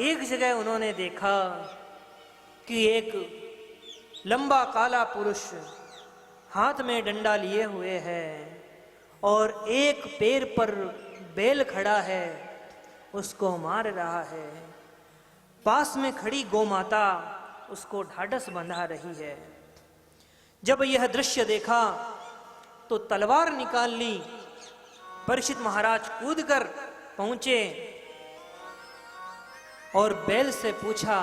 एक जगह उन्होंने देखा कि एक लंबा काला पुरुष हाथ में डंडा लिए हुए है और एक पैर पर बैल खड़ा है, उसको मार रहा है। पास में खड़ी गोमाता उसको ढाढ़स बंधा रही है। जब यह दृश्य देखा तो तलवार निकाल ली। परीक्षित महाराज कूदकर पहुंचे और बैल से पूछा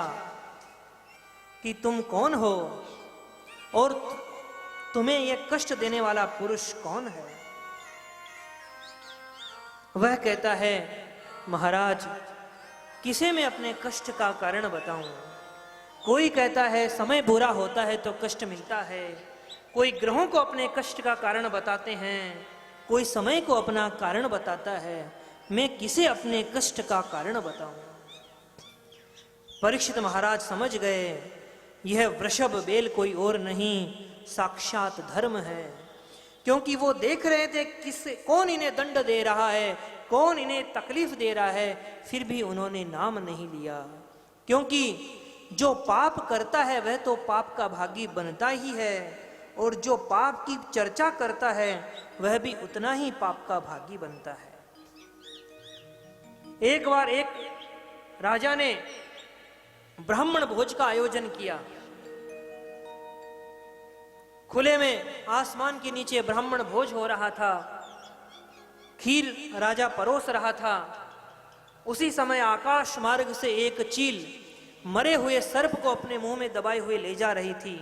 कि तुम कौन हो और तुम्हें यह कष्ट देने वाला पुरुष कौन है? वह कहता है, महाराज, किसे मैं अपने कष्ट का कारण बताऊं? कोई कहता है समय बुरा होता है तो कष्ट मिलता है, कोई ग्रहों को अपने कष्ट का कारण बताते हैं, कोई समय को अपना कारण बताता है। मैं किसे अपने कष्ट का कारण बताऊं? परीक्षित महाराज समझ गए, यह वृषभ बैल कोई और नहीं, साक्षात धर्म है। क्योंकि वो देख रहे थे कौन इन्हें दंड दे रहा है, कौन इन्हें तकलीफ दे रहा है, फिर भी उन्होंने नाम नहीं लिया। क्योंकि जो पाप करता है वह तो पाप का भागी बनता ही है, और जो पाप की चर्चा करता है वह भी उतना ही पाप का भागी बनता है। एक बार एक राजा ने ब्राह्मण भोज का आयोजन किया। खुले में आसमान के नीचे ब्राह्मण भोज हो रहा था। खीर राजा परोस रहा था। उसी समय आकाश मार्ग से एक चील मरे हुए सर्प को अपने मुंह में दबाए हुए ले जा रही थी,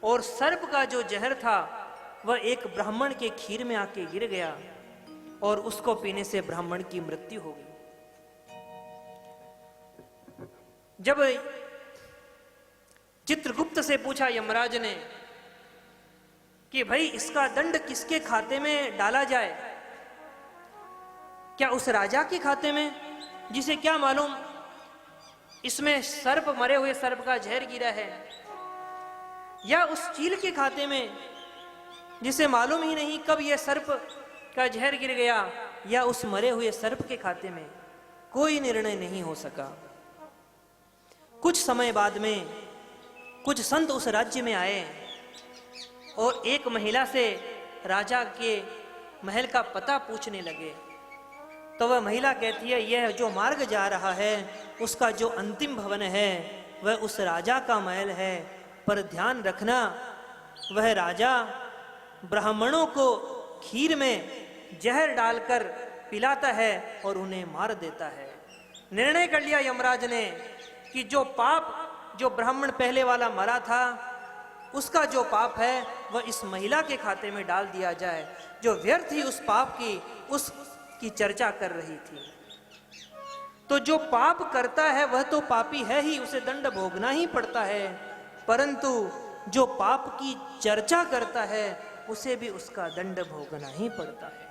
और सर्प का जो जहर था वह एक ब्राह्मण के खीर में आके गिर गया और उसको पीने से ब्राह्मण की मृत्यु हो गई। जब चित्रगुप्त से पूछा यमराज ने कि भाई इसका दंड किसके खाते में डाला जाए? क्या उस राजा के खाते में, जिसे क्या मालूम इसमें सर्प, मरे हुए सर्प का जहर गिरा है, या उस चील के खाते में जिसे मालूम ही नहीं कब यह सर्प का जहर गिर गया, या उस मरे हुए सर्प के खाते में? कोई निर्णय नहीं हो सका। कुछ समय बाद में कुछ संत उस राज्य में आए और एक महिला से राजा के महल का पता पूछने लगे। तो वह महिला कहती है, यह जो मार्ग जा रहा है उसका जो अंतिम भवन है वह उस राजा का महल है, पर ध्यान रखना वह राजा ब्राह्मणों को खीर में जहर डालकर पिलाता है और उन्हें मार देता है। निर्णय कर लिया यमराज ने कि जो पाप, जो ब्राह्मण पहले वाला मरा था, उसका जो पाप है वह इस महिला के खाते में डाल दिया जाए, जो व्यर्थ ही उस पाप की, उसकी चर्चा कर रही थी। तो जो पाप करता है वह तो पापी है ही, उसे दंड भोगना ही पड़ता है, परंतु जो पाप की चर्चा करता है उसे भी उसका दंड भोगना ही पड़ता है।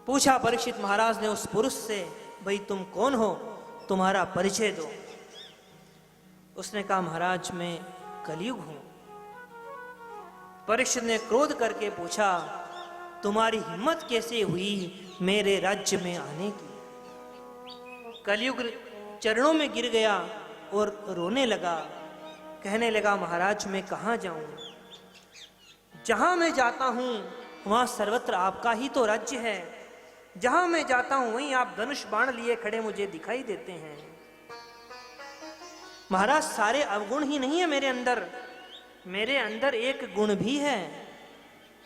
पूछा परीक्षित महाराज ने उस पुरुष से, भाई तुम कौन हो, तुम्हारा परिचय दो। उसने कहा, महाराज मैं कलयुग हूं। परीक्षित ने क्रोध करके पूछा, तुम्हारी हिम्मत कैसे हुई मेरे राज्य में आने की? कलयुग चरणों में गिर गया और रोने लगा। कहने लगा, महाराज मैं कहां जाऊं? जहां मैं जाता हूं वहां सर्वत्र आपका ही तो राज्य है। जहां मैं जाता हूं वहीं आप धनुष बाण लिए खड़े मुझे दिखाई देते हैं। महाराज सारे अवगुण ही नहीं है मेरे अंदर एक गुण भी है।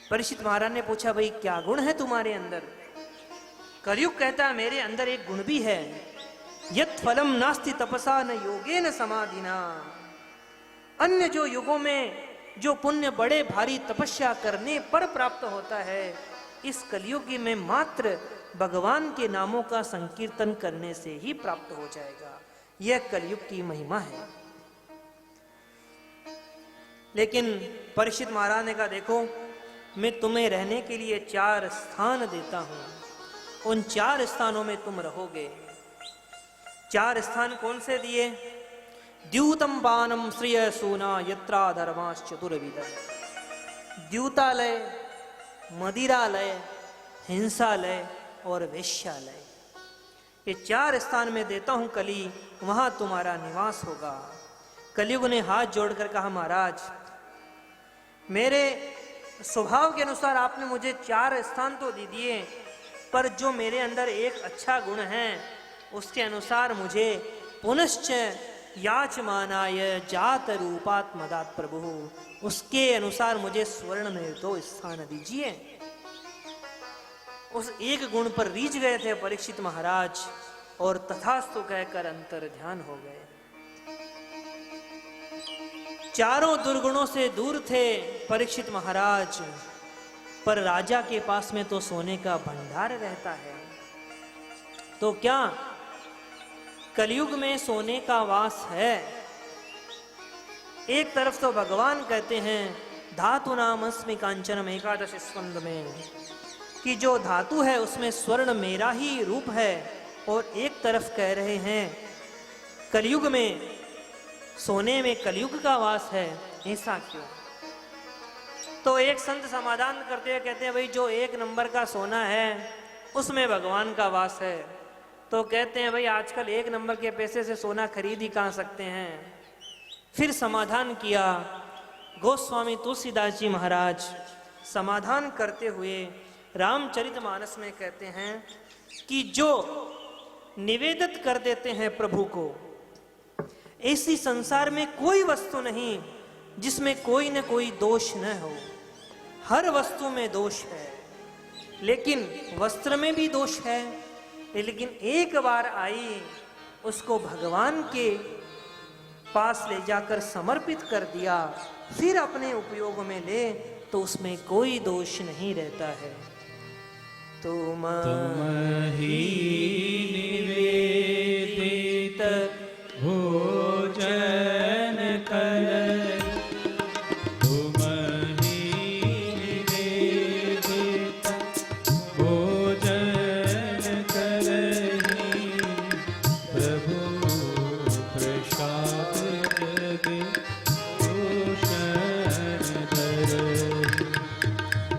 परीक्षित महाराज ने पूछा, भाई क्या गुण है तुम्हारे अंदर? कलयुग कहता है, मेरे अंदर एक गुण भी है। यत् फलम नास्ति तपसा न योगेन समाधिना। अन्य जो युगों में जो पुण्य बड़े भारी तपस्या करने पर प्राप्त होता है, इस कलयुग में मात्र भगवान के नामों का संकीर्तन करने से ही प्राप्त हो जाएगा। यह कलयुग की महिमा है। लेकिन परीक्षित महाराज ने कहा, देखो मैं तुम्हें रहने के लिए 4 स्थान देता हूं, उन 4 स्थानों में तुम रहोगे। 4 स्थान कौन से दिए? द्यूतम पानम श्रिय सोना यत्रा धर्माश्चतुर्विध। द्यूतालय, मदिरालय, हिंसालय और वेश्यालय, कि 4 स्थान में देता हूं कली, वहां तुम्हारा निवास होगा। कलयुग ने हाथ जोड़कर कहा, महाराज मेरे स्वभाव के अनुसार आपने मुझे 4 स्थान तो दे दिए, पर जो मेरे अंदर एक अच्छा गुण है उसके अनुसार मुझे पुनश्च याचमानाय जात रूपात्मदात प्रभु, उसके अनुसार मुझे स्वर्ण में 2 स्थान दीजिए। उस एक गुण पर रीझ गए थे परीक्षित महाराज और तथास्तु कहकर अंतर ध्यान हो गए। चारों दुर्गुणों से दूर थे परीक्षित महाराज, पर राजा के पास में तो सोने का भंडार रहता है। तो क्या कलयुग में सोने का वास है? एक तरफ तो भगवान कहते हैं धातु नाम अस्मि कांचनम एकादश स्कंद में कि जो धातु है उसमें स्वर्ण मेरा ही रूप है, और एक तरफ कह रहे हैं कलयुग में सोने में कलयुग का वास है। ऐसा क्यों? तो एक संत समाधान करते हुए कहते हैं भाई जो 1 नंबर का सोना है उसमें भगवान का वास है। तो कहते हैं भाई आजकल 1 नंबर के पैसे से सोना खरीद ही कहाँ सकते हैं। फिर समाधान किया गोस्वामी तुलसीदास जी महाराज। समाधान करते हुए रामचरितमानस में कहते हैं कि जो निवेदित कर देते हैं प्रभु को, ऐसी संसार में कोई वस्तु नहीं जिसमें कोई न कोई दोष न हो। हर वस्तु में दोष है, लेकिन वस्त्र में भी दोष है, लेकिन एक बार आई उसको भगवान के पास ले जाकर समर्पित कर दिया, फिर अपने उपयोग में ले तो उसमें कोई दोष नहीं रहता है। तुम ही निवेदित भोजन कर, तुम ही निवेदित भोजन करहि, प्रभु प्रसाद भूषण धरहि,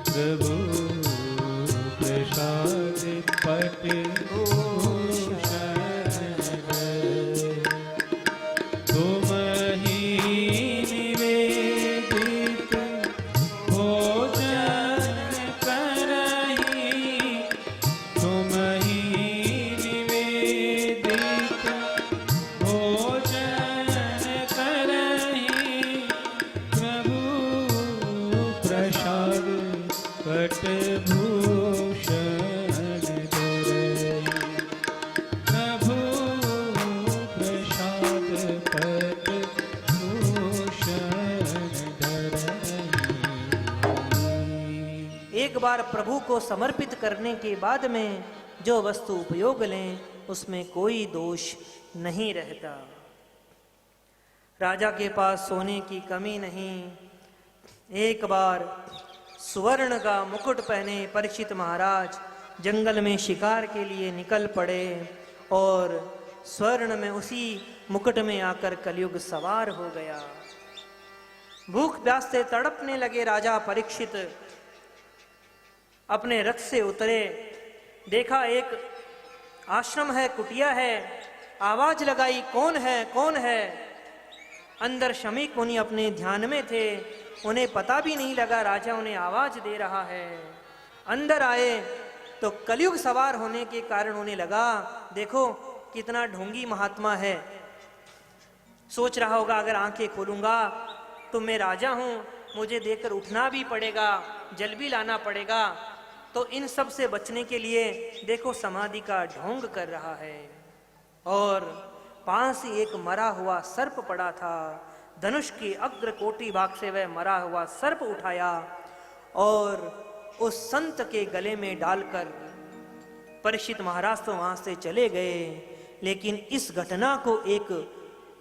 प्रभु प्रसाद पट भूषण धरहि। तुम ही निवेदित भोजन करहि, तुम ही निवेदित भोजन करहि, प्रभु प्रसाद पट भूषण धरहि, प्रभु प्रसाद पट भूषण धरहि। एक बार प्रभु को समर्पित करने के बाद में जो वस्तु उपयोग लें उसमें कोई दोष नहीं रहता। राजा के पास सोने की कमी नहीं। एक बार सुवर्ण का मुकुट पहने परीक्षित महाराज जंगल में शिकार के लिए निकल पड़े, और स्वर्ण में उसी मुकुट में आकर कलयुग सवार हो गया। भूख प्यास से तड़पने लगे राजा परीक्षित। अपने रथ से उतरे, देखा एक आश्रम है, कुटिया है। आवाज लगाई, कौन है कौन है? अंदर शमीक मुनि अपने ध्यान में थे, उन्हें पता भी नहीं लगा राजा उन्हें आवाज दे रहा है। अंदर आए तो कलयुग सवार होने के कारण उन्हें लगा देखो कितना ढोंगी महात्मा है। सोच रहा होगा अगर आंखें खोलूंगा तो मैं राजा हूं, मुझे देखकर उठना भी पड़ेगा, जल भी लाना पड़ेगा। तो इन सब से बचने के लिए देखो समाधि का ढोंग कर रहा है। और पास ही एक मरा हुआ सर्प पड़ा था। धनुष की अग्र कोटि भाग से वह मरा हुआ सर्प उठाया और उस संत के गले में डालकर परीक्षित महाराज तो वहां से चले गए। लेकिन इस घटना को एक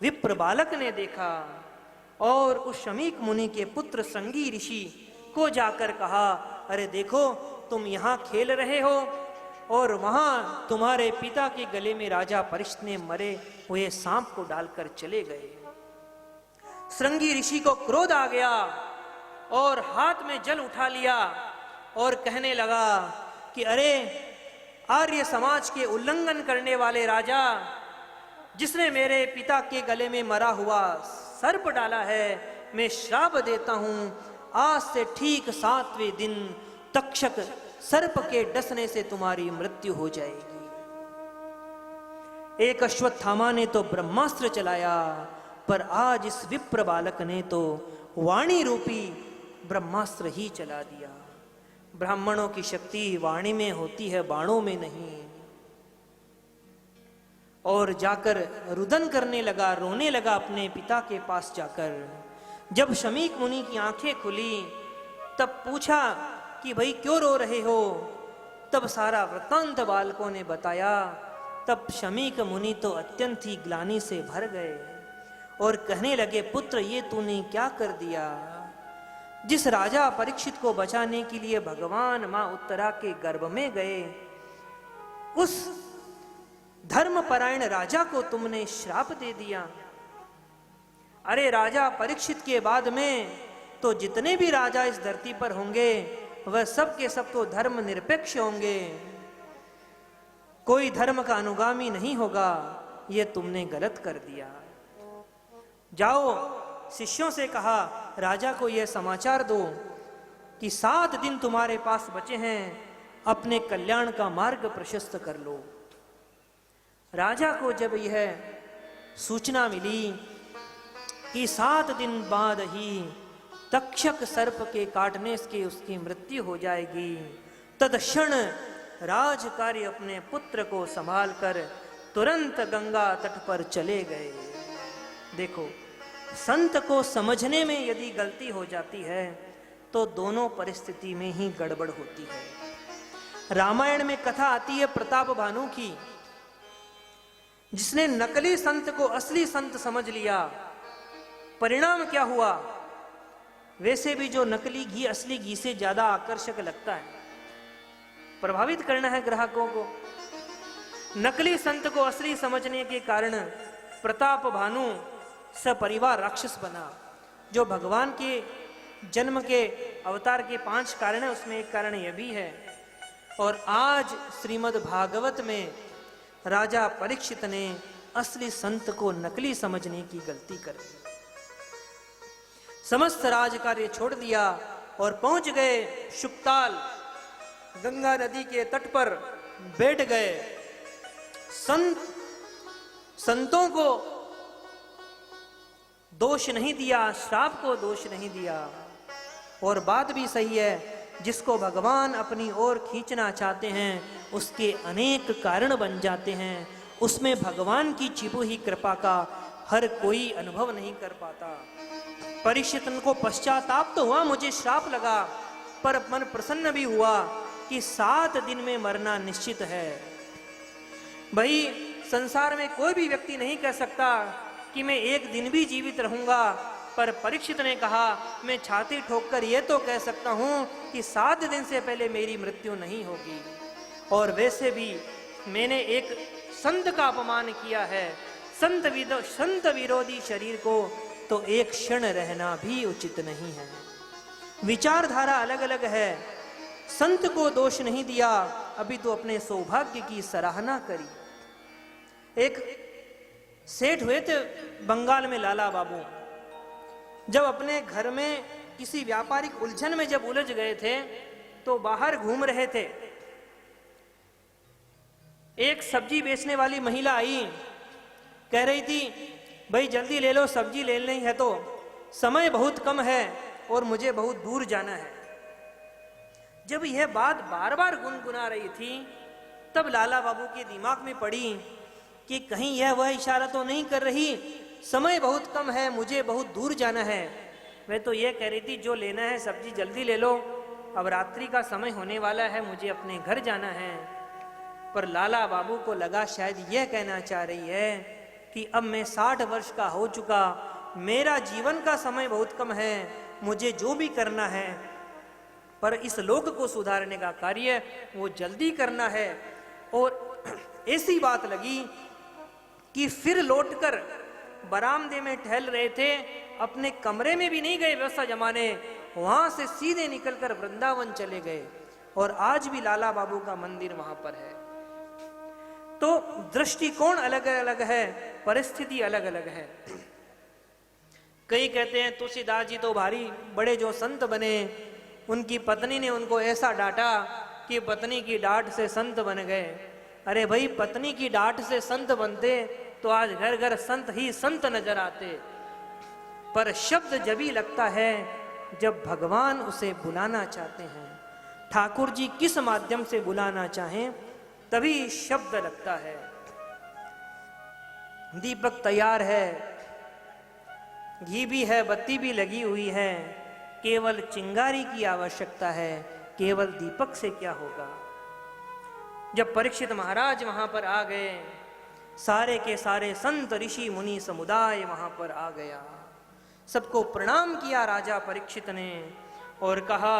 विप्र बालक ने देखा और उस शमीक मुनि के पुत्र संगी ऋषि को जाकर कहा, अरे देखो तुम यहाँ खेल रहे हो और वहां तुम्हारे पिता के गले में राजा परीक्षित ने मरे हुए सांप को डालकर चले गए। श्रृंगी ऋषि को क्रोध आ गया और हाथ में जल उठा लिया और कहने लगा कि अरे आर्य समाज के उल्लंघन करने वाले राजा, जिसने मेरे पिता के गले में मरा हुआ सर्प डाला है, मैं श्राप देता हूं, आज से ठीक 7वें दिन तक्षक सर्प के डसने से तुम्हारी मृत्यु हो जाएगी। एक अश्वत्थामा ने तो ब्रह्मास्त्र चलाया, पर आज इस विप्र बालक ने तो वाणी रूपी ब्रह्मास्त्र ही चला दिया। ब्राह्मणों की शक्ति वाणी में होती है, बाणों में नहीं। और जाकर रुदन करने लगा, रोने लगा अपने पिता के पास जाकर। जब शमीक मुनि की आंखें खुली तब पूछा कि भाई क्यों रो रहे हो? तब सारा वृत्तांत बालकों ने बताया। तब शमीक मुनि तो अत्यंत ही ग्लानि से भर गए और कहने लगे, पुत्र ये तूने क्या कर दिया? जिस राजा परीक्षित को बचाने के लिए भगवान मां उत्तरा के गर्भ में गए, उस धर्मपरायण राजा को तुमने श्राप दे दिया। अरे राजा परीक्षित के बाद में तो जितने भी राजा इस धरती पर होंगे वह सब के सब तो धर्म निरपेक्ष होंगे, कोई धर्म का अनुगामी नहीं होगा। यह तुमने गलत कर दिया। जाओ, शिष्यों से कहा राजा को यह समाचार दो कि 7 दिन तुम्हारे पास बचे हैं, अपने कल्याण का मार्ग प्रशस्त कर लो। राजा को जब यह सूचना मिली कि 7 दिन बाद ही तक्षक सर्प के काटने से उसकी मृत्यु हो जाएगी, तत्क्षण राजकार्य अपने पुत्र को संभालकर तुरंत गंगा तट पर चले गए। देखो, संत को समझने में यदि गलती हो जाती है तो दोनों परिस्थिति में ही गड़बड़ होती है। रामायण में कथा आती है प्रताप भानु की, जिसने नकली संत को असली संत समझ लिया। परिणाम क्या हुआ? वैसे भी जो नकली घी असली घी से ज्यादा आकर्षक लगता है, प्रभावित करना है ग्राहकों को। नकली संत को असली समझने के कारण प्रताप भानु सपरिवार राक्षस बना। जो भगवान के जन्म के अवतार के 5 कारण है, उसमें एक कारण यह भी है। और आज श्रीमद् भागवत में राजा परीक्षित ने असली संत को नकली समझने की गलती कर दी। समस्त राजकार्य छोड़ दिया और पहुंच गए शुक्ताल, गंगा नदी के तट पर बैठ गए। संतों को दोष नहीं दिया, श्राप को दोष नहीं दिया। और बात भी सही है, जिसको भगवान अपनी ओर खींचना चाहते हैं उसके अनेक कारण बन जाते हैं। उसमें भगवान की छिपी हुई कृपा का हर कोई अनुभव नहीं कर पाता। परीक्षित को पश्चाताप तो हुआ, मुझे श्राप लगा, पर मन प्रसन्न भी हुआ कि 7 दिन में मरना निश्चित है। भाई संसार में कोई भी व्यक्ति नहीं कह सकता कि मैं 1 दिन भी जीवित रहूंगा, पर परीक्षित ने कहा मैं छाती ठोककर यह तो कह सकता हूं कि 7 दिन से पहले मेरी मृत्यु नहीं होगी। और वैसे भी मैंने एक संत का अपमान किया है, संत विरोधी शरीर को तो एक क्षण रहना भी उचित नहीं है। विचारधारा अलग अलग है। संत को दोष नहीं दिया, अभी तो अपने सौभाग्य की सराहना करी। एक सेठ हुए थे बंगाल में, लाला बाबू। जब अपने घर में किसी व्यापारिक उलझन में जब उलझ गए थे तो बाहर घूम रहे थे। एक सब्जी बेचने वाली महिला आई, कह रही थी भाई जल्दी ले लो, सब्जी ले लेनी है तो समय बहुत कम है और मुझे बहुत दूर जाना है। जब यह बात बार बार गुनगुना रही थी तब लाला बाबू के दिमाग में पड़ी कि कहीं यह वह इशारा तो नहीं कर रही, समय बहुत कम है, मुझे बहुत दूर जाना है। वह तो यह कह रही थी जो लेना है सब्जी जल्दी ले लो, अब रात्रि का समय होने वाला है, मुझे अपने घर जाना है। पर लाला बाबू को लगा शायद यह कहना चाह रही है कि अब मैं 60 वर्ष का हो चुका, मेरा जीवन का समय बहुत कम है, मुझे जो भी करना है पर इस लोक को सुधारने का कार्य वो जल्दी करना है। और ऐसी बात लगी कि फिर लौटकर बरामदे में टहल रहे थे, अपने कमरे में भी नहीं गए व्यवस्था जमाने, वहां से सीधे निकलकर वृंदावन चले गए। और आज भी लाला बाबू का मंदिर वहां पर है। तो दृष्टिकोण अलग अलग है, परिस्थिति अलग अलग है। कई कहते हैं तुलसीदास जी तो भारी बड़े जो संत बने, उनकी पत्नी ने उनको ऐसा डांटा कि पत्नी की डांट से संत बन गए। अरे भाई, पत्नी की डांट से संत बनते तो आज घर घर संत ही संत नजर आते। पर शब्द जब ही लगता है जब भगवान उसे बुलाना चाहते हैं। ठाकुर जी किस माध्यम से बुलाना चाहें तभी शब्द लगता है। दीपक तैयार है, घी भी है, बत्ती भी लगी हुई है, केवल चिंगारी की आवश्यकता है, केवल दीपक से क्या होगा। जब परीक्षित महाराज वहां पर आ गए, सारे के सारे संत ऋषि मुनि समुदाय वहां पर आ गया। सबको प्रणाम किया राजा परीक्षित ने और कहा,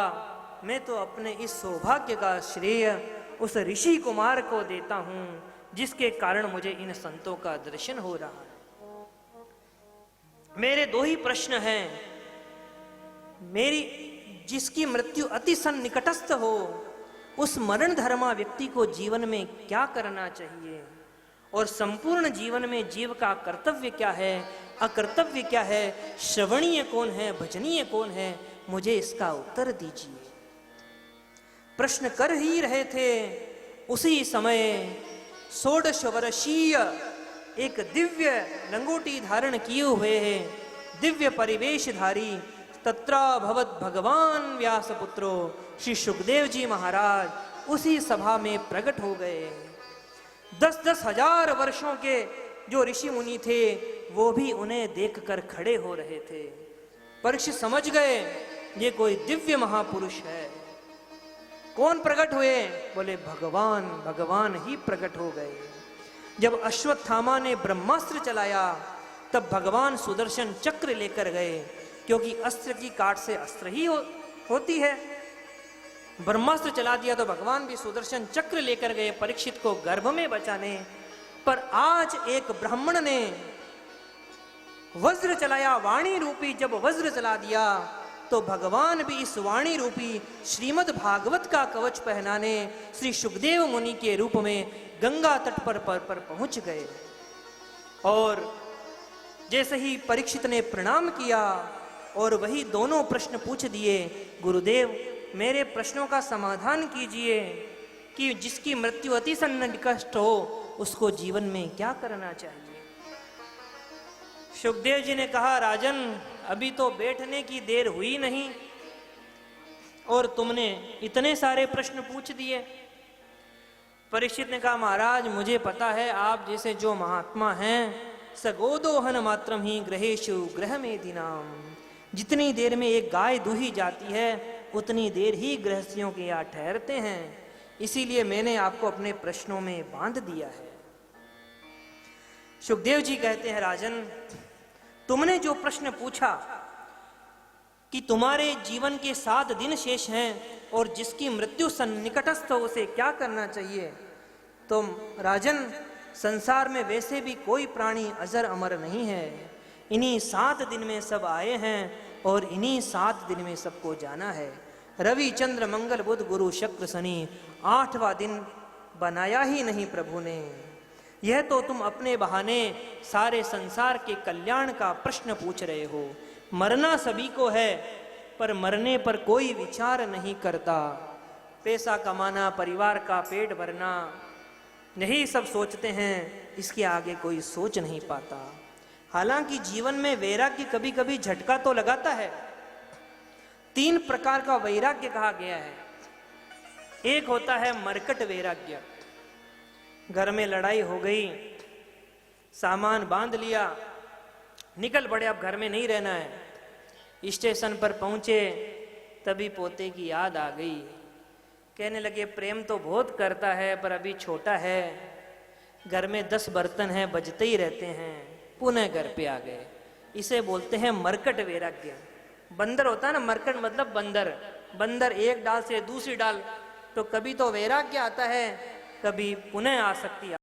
मैं तो अपने इस सौभाग्य का श्रेय उस ऋषि कुमार को देता हूं जिसके कारण मुझे इन संतों का दर्शन हो रहा है। मेरे दो ही प्रश्न हैं। मेरी जिसकी मृत्यु अति सन्निकटस्थ हो, उस मरण धर्मा व्यक्ति को जीवन में क्या करना चाहिए और संपूर्ण जीवन में जीव का कर्तव्य क्या है, अकर्तव्य क्या है, श्रवणीय कौन है, भजनीय कौन है, मुझे इसका उत्तर दीजिए। प्रश्न कर ही रहे थे, उसी समय 16 वर्षीय एक दिव्य लंगोटी धारण किए हुए है, दिव्य परिवेशधारी तत्राभवत भगवान व्यासपुत्रो श्री सुखदेव जी महाराज उसी सभा में प्रकट हो गए। 10-10 हजार वर्षों के जो ऋषि मुनि थे वो भी उन्हें देखकर खड़े हो रहे थे। परीक्षित समझ गए ये कोई दिव्य महापुरुष है। कौन प्रकट हुए? बोले भगवान, भगवान ही प्रकट हो गए। जब अश्वत्थामा ने ब्रह्मास्त्र चलाया तब भगवान सुदर्शन चक्र लेकर गए, क्योंकि अस्त्र की काट से अस्त्र ही होती है। ब्रह्मास्त्र चला दिया तो भगवान भी सुदर्शन चक्र लेकर गए परीक्षित को गर्भ में बचाने। पर आज एक ब्राह्मण ने वज्र चलाया, वाणी रूपी जब वज्र चला दिया तो भगवान भी इस वाणी रूपी श्रीमद् भागवत का कवच पहनाने श्री सुखदेव मुनि के रूप में गंगा तट पर पहुंच गए। और जैसे ही परीक्षित ने प्रणाम किया और वही दोनों प्रश्न पूछ दिए, गुरुदेव मेरे प्रश्नों का समाधान कीजिए कि जिसकी मृत्यु अति सन्निकट हो उसको जीवन में क्या करना चाहिए। सुखदेव जी ने कहा, राजन अभी तो बैठने की देर हुई नहीं और तुमने इतने सारे प्रश्न पूछ दिए। परीक्षित ने कहा, महाराज मुझे पता है आप जैसे जो महात्मा हैं सगोदोहन मात्रम ही ग्रहेशु ग्रह में दिनाम। जितनी देर में एक गाय दूही जाती है उतनी देर ही गृहस्थियों के यहाँ ठहरते हैं, इसीलिए मैंने आपको अपने प्रश्नों में बांध दिया है। सुखदेव जी कहते हैं, राजन तुमने जो प्रश्न पूछा कि तुम्हारे जीवन के 7 दिन शेष हैं और जिसकी मृत्यु सन्निकटस्थ हो उसे क्या करना चाहिए, तो राजन संसार में वैसे भी कोई प्राणी अजर अमर नहीं है। इन्हीं 7 दिन में सब आए हैं और इन्हीं 7 दिन में सबको जाना है। रवि चंद्र मंगल बुध गुरु शुक्र शनि 8वां दिन बनाया ही नहीं प्रभु ने। यह तो तुम अपने बहाने सारे संसार के कल्याण का प्रश्न पूछ रहे हो। मरना सभी को है पर मरने पर कोई विचार नहीं करता। पैसा कमाना, परिवार का पेट भरना, यही सब सोचते हैं, इसके आगे कोई सोच नहीं पाता। हालांकि जीवन में वैराग्य कभी कभी झटका तो लगाता है। 3 प्रकार का वैराग्य कहा गया है। एक होता है मरकट वैराग्य। घर में लड़ाई हो गई, सामान बांध लिया, निकल पड़े, अब घर में नहीं रहना है। स्टेशन पर पहुंचे तभी पोते की याद आ गई। कहने लगे प्रेम तो बहुत करता है पर अभी छोटा है, घर में 10 बर्तन हैं बजते ही रहते हैं। पुनः घर पे आ गए। इसे बोलते हैं मरकट वैराग्य। बंदर होता है ना, मरकट मतलब बंदर। बंदर एक डाल से दूसरी डाल, तो कभी तो वैराग्य आता है, कभी पुनः आसक्ति